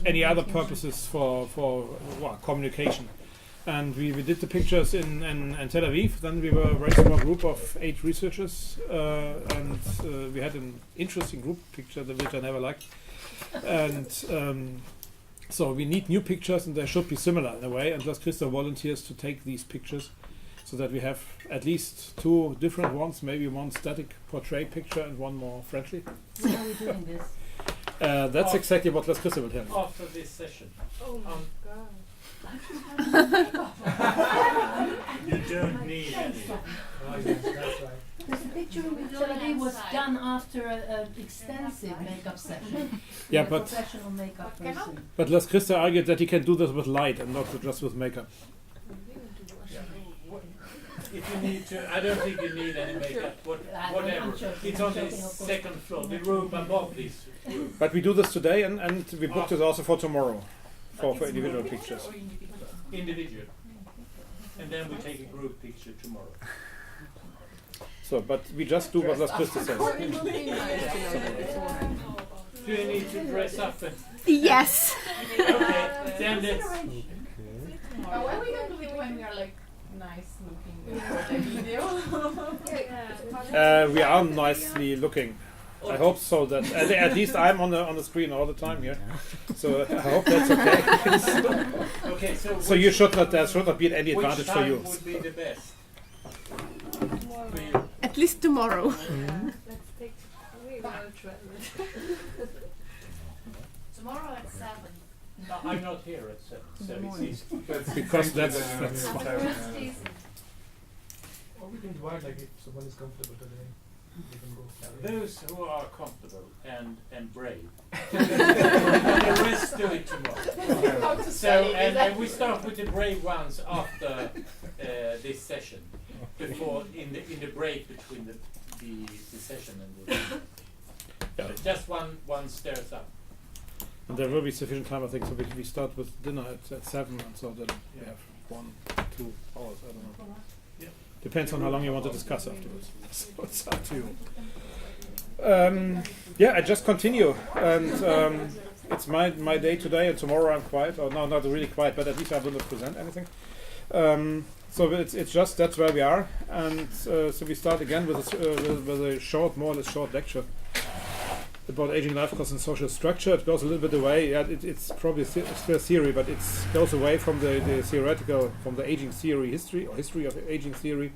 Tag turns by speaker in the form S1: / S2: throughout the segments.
S1: any other purposes for well, communication. And we did the pictures in Tel Aviv. Then we were a very small group of 8 researchers, and we had an interesting group picture which I never liked. And so we need new pictures, and they should be similar in a way. And Lars Christer volunteers to take these pictures, so that we have at least 2 different ones, maybe one static portrait picture and one more friendly.
S2: When are we doing this?
S1: That's exactly what Lars Christer will tell you.
S3: After this session.
S4: Oh my god.
S3: You don't need any.
S2: Because the picture in Tel Aviv was done after an extensive makeup session.
S1: Yeah,
S2: With a
S1: but
S2: professional makeup person.
S1: Lars Christer argued that he can do this with light and not just with makeup.
S3: If you need to, I don't think you need any makeup. Whatever. It's on the second floor, the room above this room.
S1: But we do this today, and we booked it also for tomorrow, for individual pictures.
S3: Individual. And then we take a group picture tomorrow.
S1: So, but we just do what Lars Christer says.
S3: Do you need to dress up?
S5: Yes.
S3: Okay, then let's.
S4: When are we going to do it when we are like nice looking for the video?
S1: We are nicely looking. I hope so. That at least I'm on the screen all the time here. So I hope that's okay.
S3: Okay,
S1: So you should not. There should not be any advantage for you.
S3: Which time would be the best? For you?
S5: At least tomorrow.
S4: Let's take. We will try it.
S2: Tomorrow at 7.
S3: No, I'm not here at 7, so it's easy.
S1: Because that's fine.
S6: Or we can divide, like if someone is comfortable today, we can go.
S3: Those who are comfortable and brave, the rest do it tomorrow. So, and we start with the brave ones after this session, before in the break between the session and the.
S1: Yeah.
S3: Just one stairs up.
S1: And there will be sufficient time, I think, so we start with dinner at 7, and so then we have 1, 2 hours, I don't know.
S3: Yeah.
S1: Depends on how long you want to discuss afterwards. So it's up to you. Yeah, I just continue, and it's my day today, and tomorrow I'm quiet, or no, not really quiet, but at least I will not present anything. So it's just that's where we are, and so we start again with a short, more or less short lecture about aging, life course, and social structure. It goes a little bit away. Yeah, it's probably still theory, but it goes away from the theoretical, from the aging theory history of aging theory.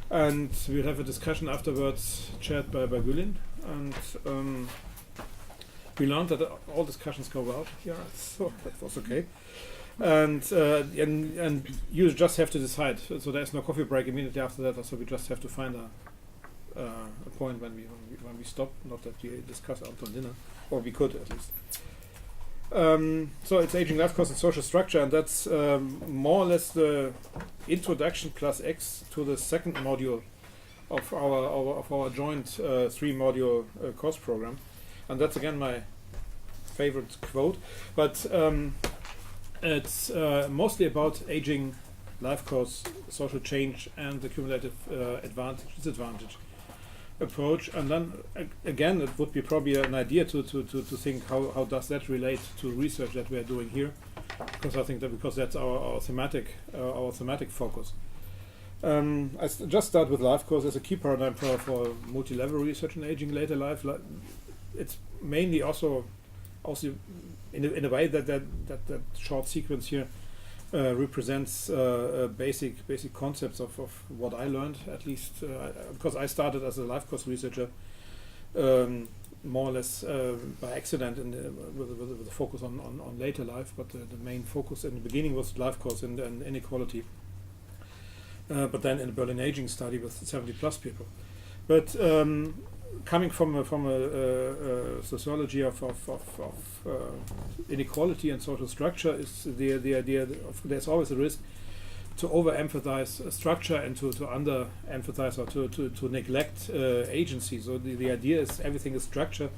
S1: And we'll have a discussion afterwards, chaired by Gülin. And we learned that all discussions go well here, so that was okay. And you just have to decide. So there's no coffee break immediately after that. So we just have to find a point when we stop. Not that we discuss until dinner, or we could at least. So it's aging, life course, and social structure, and that's more or less the introduction plus X to the second module of our joint 3-module course program, and that's again my favorite quote. But it's mostly about aging, life course, social change, and the cumulative disadvantage approach. And then again, it would be probably an idea to think how does that relate to research that we are doing here, because I think that because that's our thematic focus. I just start with life course as a key paradigm for multi-level research in aging, later life. It's mainly also in a way that short sequence here represents basic concepts of what I learned, at least because I started as a life course researcher more or less by accident with a focus on later life, but the main focus in the beginning was life course and inequality, but then in the Berlin aging study with 70 plus people. But coming from a sociology of inequality and social structure is the idea of there's always a risk to overemphasize structure and to underemphasize or to neglect agency. So the idea is everything is structure,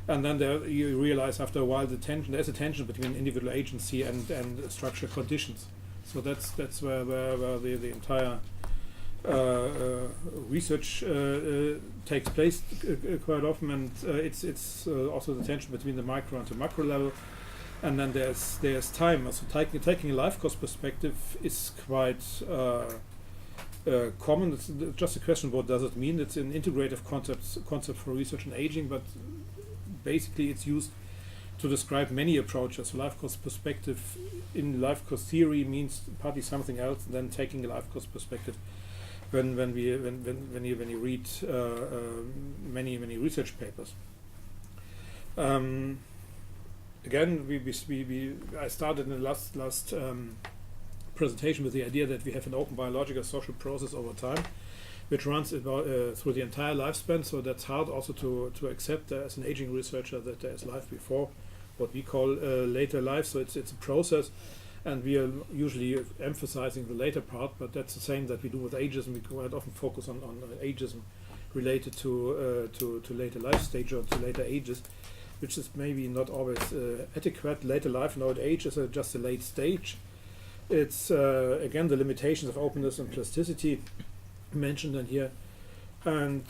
S1: and then you realize after a while there's a tension between individual agency and structure conditions. So that's where the entire research takes place quite often, and it's also the tension between the micro and the macro level, And then there's time. So taking a life course perspective is quite common. It's just a question: what does it mean? It's an integrative concept for research in aging, but basically it's used to describe many approaches. So life course perspective in life course theory means partly something else than taking a life course perspective. When you read many research papers. Again, I started in the last presentation with the idea that we have an open biological social process over time, which runs about through the entire lifespan. So that's hard also to accept as an aging researcher that there is life before what we call later life. So it's a process, and we are usually emphasizing the later part. But that's the same that we do with ageism. We quite often focus on ageism related to later life stage or to later ages, which is maybe not always adequate. Later life and old age is just a late stage. It's again the limitations of openness and plasticity mentioned in here, and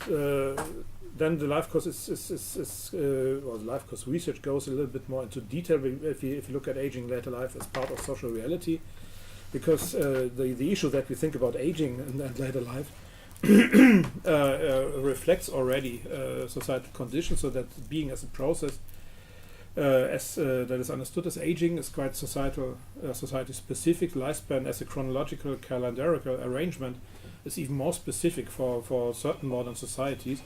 S1: then the life course or the life course research goes a little bit more into detail if you look at aging later life as part of social reality, because the issue that we think about aging and later life reflects already societal conditions, so that being as a process that is understood as aging is quite society specific. Lifespan as a chronological calendarical arrangement is even more specific for certain modern societies.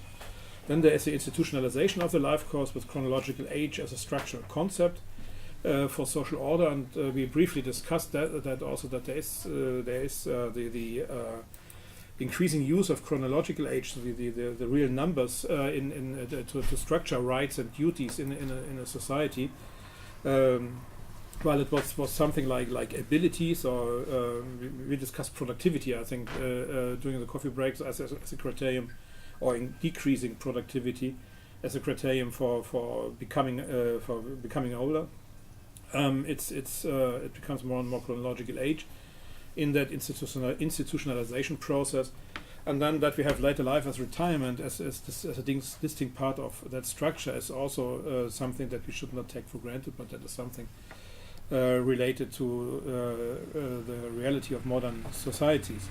S1: Then there is the institutionalization of the life course with chronological age as a structural concept for social order, and we briefly discussed that also that there is the increasing use of chronological age, the real numbers to structure rights and duties in a society. While it was something like abilities, or we discussed productivity, I think, during the coffee breaks as a criterion, or in decreasing productivity as a criterion for becoming older. It becomes more and more chronological age in that institutionalization process, and then that we have later life as retirement as a distinct part of that structure is also something that we should not take for granted, but that is something related to the reality of modern societies.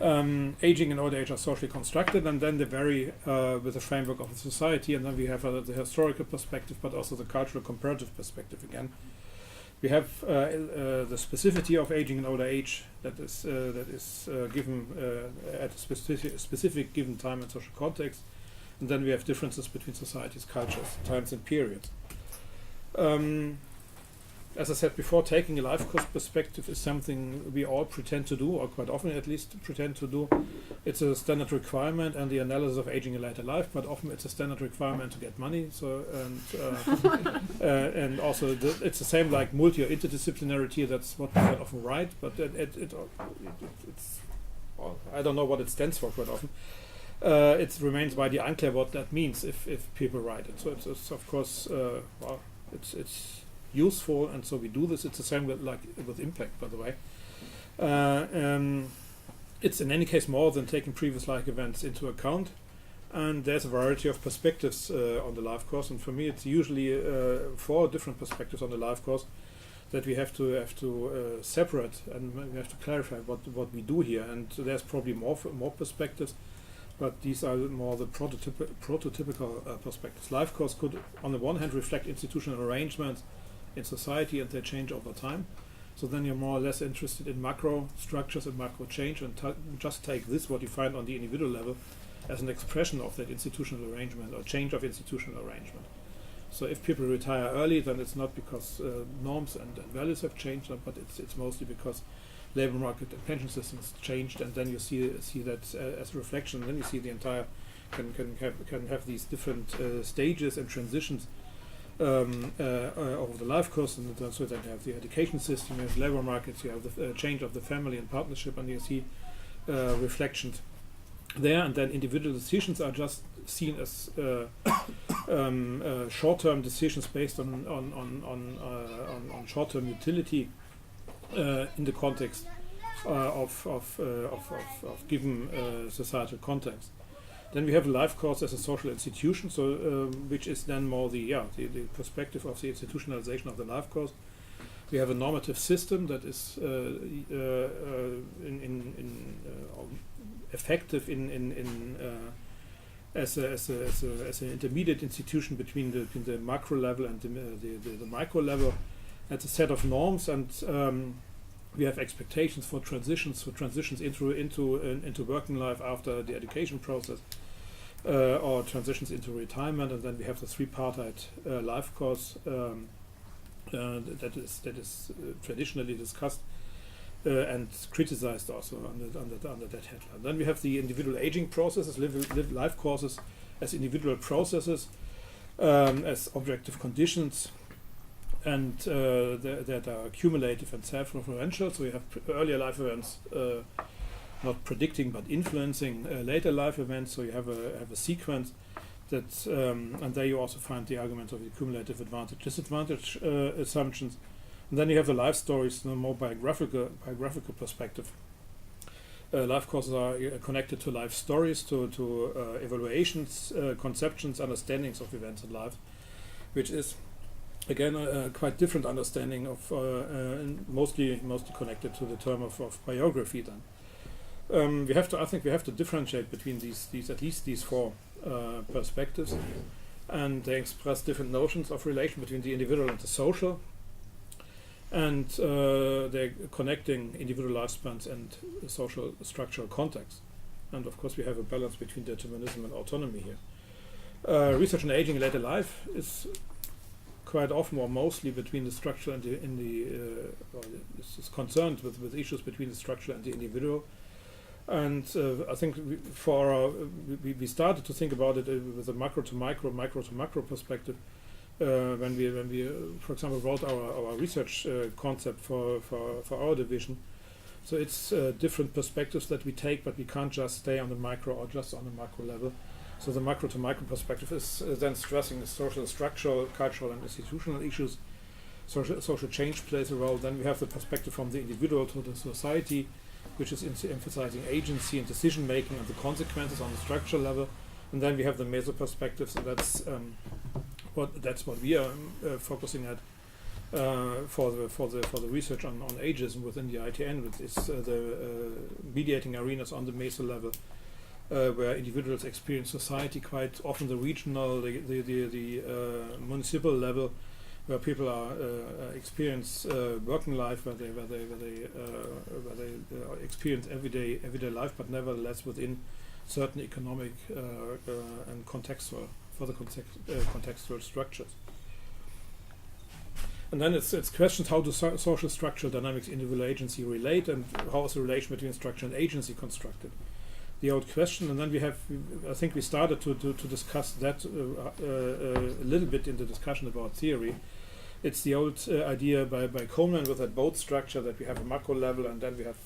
S1: Aging and old age are socially constructed, and then they vary with the framework of the society, and then we have the historical perspective, but also the cultural comparative perspective again. We have the specificity of aging and older age that is given at a specific given time and social context, and then we have differences between societies, cultures, times, and periods. As I said before, taking a life course perspective is something we all pretend to do, or quite often at least pretend to do. It's a standard requirement and the analysis of aging in later life, but often it's a standard requirement to get money. So and also it's the same like multi or interdisciplinarity. That's what we quite often write, but it's well, I don't know what it stands for quite often. It remains widely unclear what that means if people write it. So it's of course well, it's useful, and so we do this. It's the same with impact, by the way. It's in any case more than taking previous life events into account, and there's a variety of perspectives on the life course, and for me it's usually 4 different perspectives on the life course that we have to separate, and we have to clarify what we do here, and there's probably more perspectives, but these are more the prototypical perspectives. Life course could on the one hand reflect institutional arrangements in society and they change over time. So then you're more or less interested in macro structures and macro change, and just take this, what you find on the individual level, as an expression of that institutional arrangement or change of institutional arrangement. So if people retire early, then it's not because norms and values have changed, but it's mostly because labor market and pension systems changed, and then you see that as a reflection. And then you see the entire can have these different stages and transitions over the life course, and so then you have the education system, you have labor markets, you have the change of the family and partnership, and you see reflections there, and then individual decisions are just seen as short-term decisions based on short-term utility in the context of given societal context. Then we have a life course as a social institution, so which is then more the perspective of the institutionalization of the life course. We have a normative system that is effective as an intermediate institution between the macro level and the micro level. That's a set of norms, and we have expectations for transitions into working life after the education process, or transitions into retirement. And then we have the three-partite life course that is traditionally discussed and criticized also under that headline. Then we have the individual aging processes, life courses as individual processes, as objective conditions, and that are cumulative and self-referential. So you have earlier life events not predicting but influencing later life events. So you have a sequence that, and there you also find the argument of the cumulative advantage-disadvantage assumptions. And then you have the life stories in a more biographical perspective. Life courses are connected to life stories, to evaluations, conceptions, understandings of events in life, which is again a quite different understanding of mostly connected to the term of biography. Then I think we have to differentiate between these four perspectives, and they express different notions of relation between the individual and the social. And they're connecting individual lifespans and social structural context. And of course we have a balance between determinism and autonomy here. Research on aging in later life is quite often or mostly between the structural and is concerned with issues between the structural and the individual. And I think we started to think about it with a macro to macro perspective. When we for example wrote our research concept for our division. So it's different perspectives that we take, but we can't just stay on the micro or just on the macro level. So the macro to micro perspective is then stressing the social, structural, cultural and institutional issues. Social change plays a role. Then we have the perspective from the individual to the society, which is emphasizing agency and decision making and the consequences on the structural level. And then we have the meso perspectives, and that's what we are focusing at for the research on ageism within the ITN, which is the mediating arenas on the meso level, where individuals experience society, quite often the regional, the municipal level, where people are experience working life, where they experience everyday life, but nevertheless within certain economic and contextual contextual structures. And then it's questions how do social structural dynamics, individual agency relate, and how is the relation between structure and agency constructed? The old question. And then I think we started to discuss that a little bit in the discussion about theory. It's the old idea by Coleman with that boat structure, that we have a macro level and then we have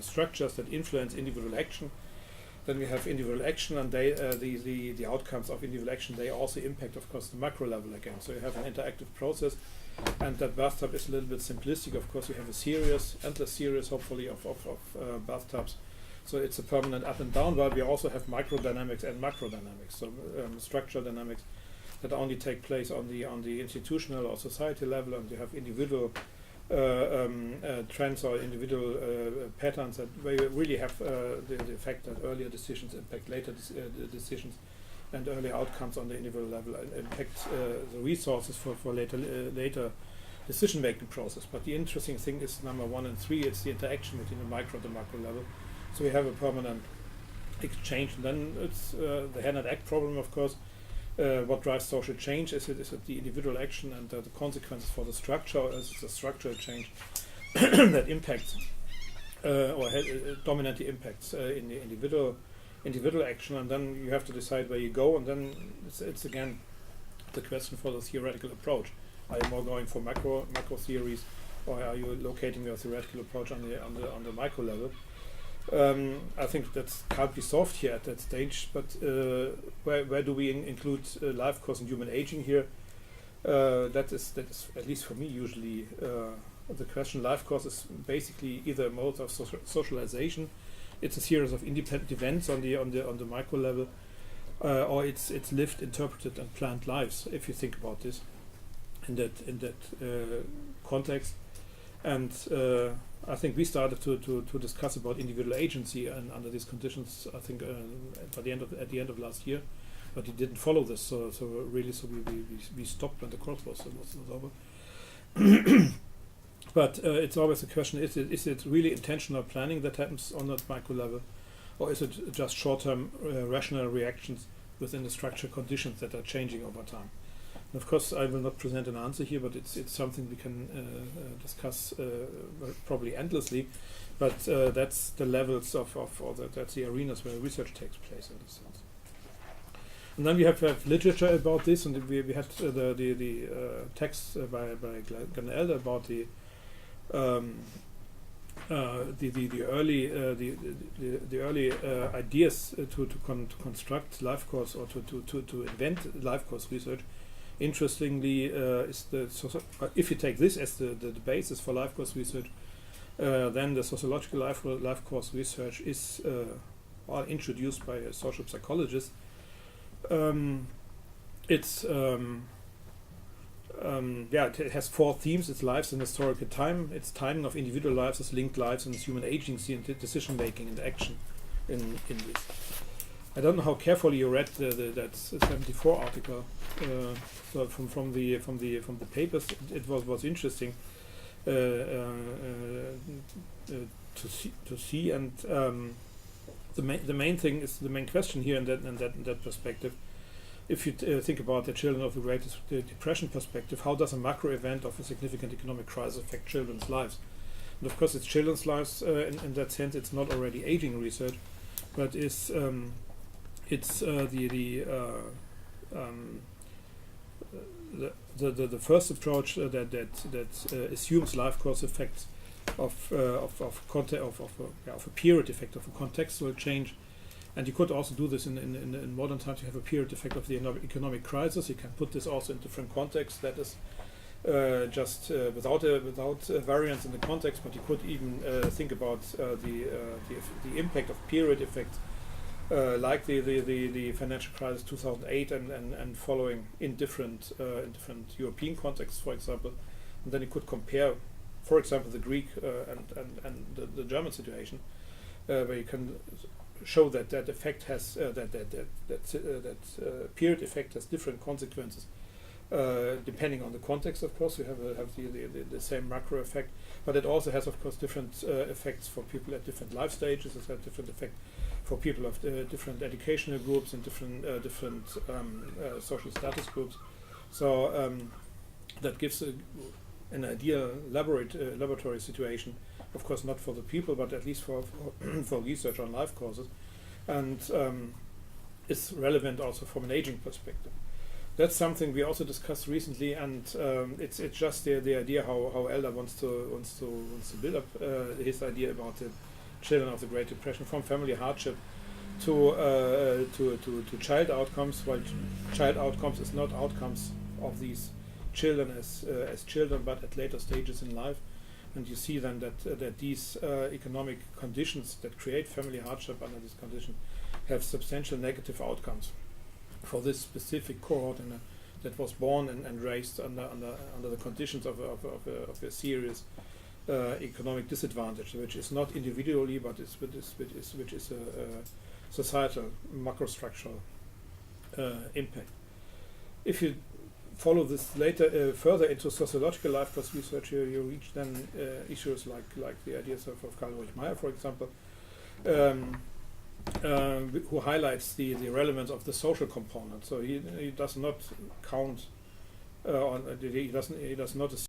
S1: structures that influence individual action. Then we have individual action, and the outcomes of individual action, they also impact, of course, the macro level again. So you have an interactive process, and that bathtub is a little bit simplistic. Of course, you have a endless series, hopefully, of bathtubs. So it's a permanent up and down, while we also have microdynamics and macrodynamics. So structural dynamics that only take place on the institutional or society level, and you have individual trends or individual patterns that really have the effect that earlier decisions impact later decisions, and earlier outcomes on the individual level impact the resources for later decision-making process. But the interesting thing is number 1 and 3, it's the interaction between the micro and the macro level. So we have a permanent exchange, and then it's the hand and act problem, of course. What drives social change? Is it the individual action and the consequences for the structure, or is it the structural change that impacts or dominantly impacts in the individual action? And then you have to decide where you go, and then it's again the question for the theoretical approach. Are you more going for macro theories, or are you locating your theoretical approach on the micro level? I think that can't be solved here at that stage, but where do we include life course and human aging here? That is at least for me usually the question. Life course is basically either a mode of socialization it's a series of independent events on the micro level, or it's lived, interpreted, and planned lives. If you think about this in that context, and I think we started to discuss about individual agency and under these conditions. I think at the end of last year, but he didn't follow this. So we stopped when the course was over. But it's always a question: is it really intentional planning that happens on that micro level, or is it just short-term rational reactions within the structural conditions that are changing over time? And of course, I will not present an answer here, but it's something we can discuss probably endlessly. But that's the levels that's the arenas where research takes place in this sense. And then we have literature about this, and we had the text by Glenn about the early ideas to construct life course or to invent life course research. Interestingly, if you take this as the basis for life course research, then the sociological life course research is introduced by a social psychologist. It has 4 themes. It's lives in historical time, it's timing of individual lives as linked lives, and it's human agency and decision making and action in this. I don't know how carefully you read that 74 article. So from the papers, it was interesting to see, and the main thing is the main question here in that perspective. If you think about the children of the Great Depression perspective, how does a macro event of a significant economic crisis affect children's lives? And of course, it's children's lives in that sense. It's not already aging research, but it's the first approach that assumes life course effects of a period effect of a contextual change. And you could also do this in modern times. You have a period effect of the economic crisis. You can put this also in different contexts. That is just without a variance in the context. But you could even think about the impact of period effects, like the financial crisis 2008 and following in different European contexts, for example. And then you could compare, for example, the Greek and the German situation, where you can show that effect has that period effect has different consequences depending on the context. Of course, you have the same macro effect, but it also has, of course, different effects for people at different life stages. It has different effect for people of different educational groups and different social status groups. So that gives an ideal laboratory situation. Of course, not for the people, but at least for research on life courses, and it's relevant also from an aging perspective. That's something we also discussed recently, and it's just the idea how Elder wants to build up his idea about the children of the Great Depression, from family hardship to child outcomes. While child outcomes is not outcomes of these children as children, but at later stages in life. And you see then that these economic conditions that create family hardship under this condition have substantial negative outcomes for this specific cohort that was born and raised under the conditions of a serious economic disadvantage, which is not individually, but which is a societal macrostructural impact. If you follow this later further into sociological life course research, you reach then issues like the ideas of Karl Meyer, for example, who highlights the relevance of the social component. So he does not count on he does not